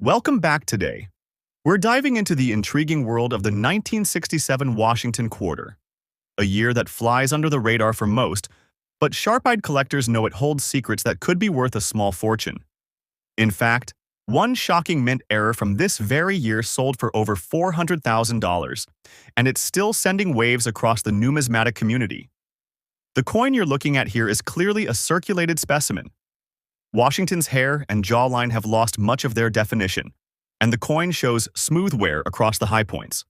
Welcome back today. We're diving into the intriguing world of the 1967 Washington Quarter, a year that flies under the radar for most, but sharp-eyed collectors know it holds secrets that could be worth a small fortune. In fact, one shocking mint error from this very year sold for over $400,000, and it's still sending waves across the numismatic community. The coin you're looking at here is clearly a circulated specimen. Washington's hair and jawline have lost much of their definition, and the coin shows smooth wear across the high points.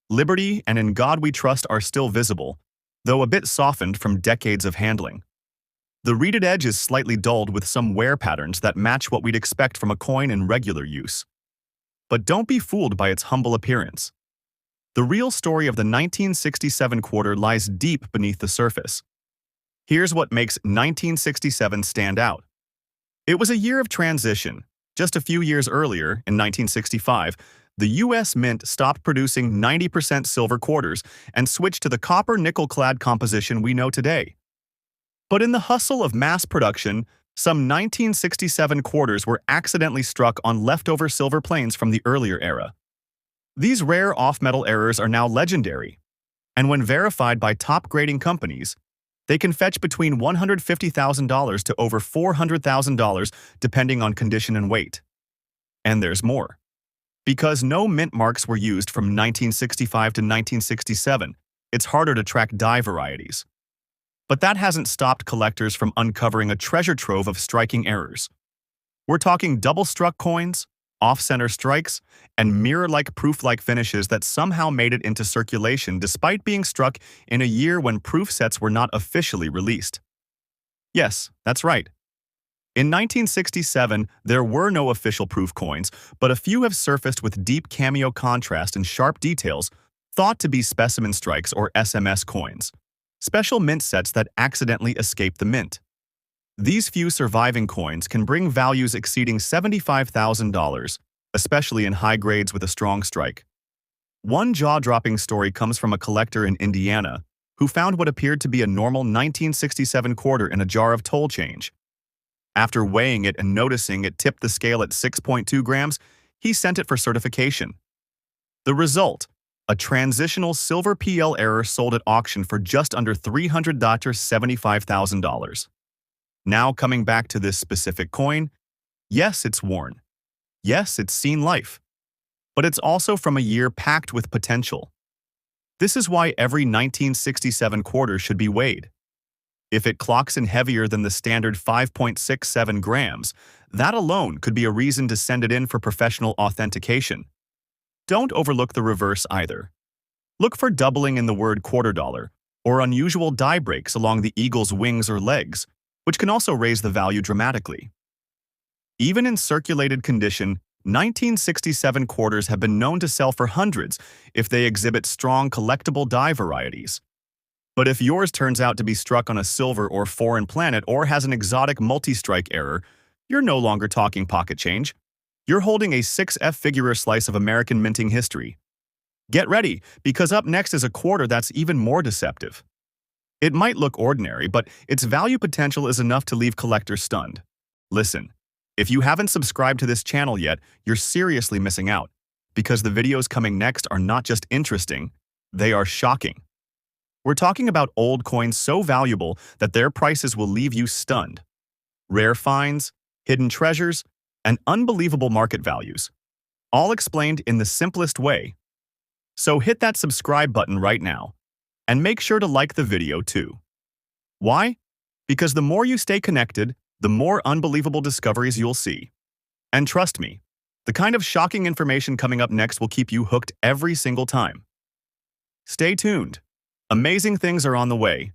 Liberty and In God We Trust are still visible, though a bit softened from decades of handling. The reeded edge is slightly dulled with some wear patterns that match what we'd expect from a coin in regular use. But don't be fooled by its humble appearance. The real story of the 1967 quarter lies deep beneath the surface. Here's what makes 1967 stand out. It was a year of transition. Just a few years earlier, in 1965, the U.S. Mint stopped producing 90% silver quarters and switched to the copper-nickel-clad composition we know today. But in the hustle of mass production, some 1967 quarters were accidentally struck on leftover silver planes from the earlier era. These rare off-metal errors are now legendary, and when verified by top-grading companies, they can fetch between $150,000 to over $400,000 depending on condition and weight. And there's more. Because no mint marks were used from 1965 to 1967, it's harder to track die varieties. But that hasn't stopped collectors from uncovering a treasure trove of striking errors. We're talking double-struck coins, off-center strikes, and mirror-like proof-like finishes that somehow made it into circulation despite being struck in a year when proof sets were not officially released. Yes, that's right. In 1967, there were no official proof coins, but a few have surfaced with deep cameo contrast and sharp details, thought to be specimen strikes or SMS coins, special mint sets that accidentally escape the mint. These few surviving coins can bring values exceeding $75,000, especially in high grades with a strong strike. One jaw-dropping story comes from a collector in Indiana who found what appeared to be a normal 1967 quarter in a jar of toll change. After weighing it and noticing it tipped the scale at 6.2 grams, he sent it for certification. The result: a transitional silver PL error sold at auction for just under $375,000. Now coming back to this specific coin, yes, it's worn. Yes, it's seen life. But it's also from a year packed with potential. This is why every 1967 quarter should be weighed. If it clocks in heavier than the standard 5.67 grams, that alone could be a reason to send it in for professional authentication. Don't overlook the reverse either. Look for doubling in the word quarter dollar, or unusual die breaks along the eagle's wings or legs, which can also raise the value dramatically. Even in circulated condition, 1967 quarters have been known to sell for hundreds if they exhibit strong collectible die varieties. But if yours turns out to be struck on a silver or foreign planet or has an exotic multi-strike error, you're no longer talking pocket change. You're holding a 6F-figure slice of American minting history. Get ready, because up next is a quarter that's even more deceptive. It might look ordinary, but its value potential is enough to leave collectors stunned. Listen, if you haven't subscribed to this channel yet, you're seriously missing out, because the videos coming next are not just interesting, they are shocking. We're talking about old coins so valuable that their prices will leave you stunned. Rare finds, hidden treasures, and unbelievable market values, all explained in the simplest way. So hit that subscribe button right now. And make sure to like the video too. Why? Because the more you stay connected, the more unbelievable discoveries you'll see. And trust me, the kind of shocking information coming up next will keep you hooked every single time. Stay tuned. Amazing things are on the way.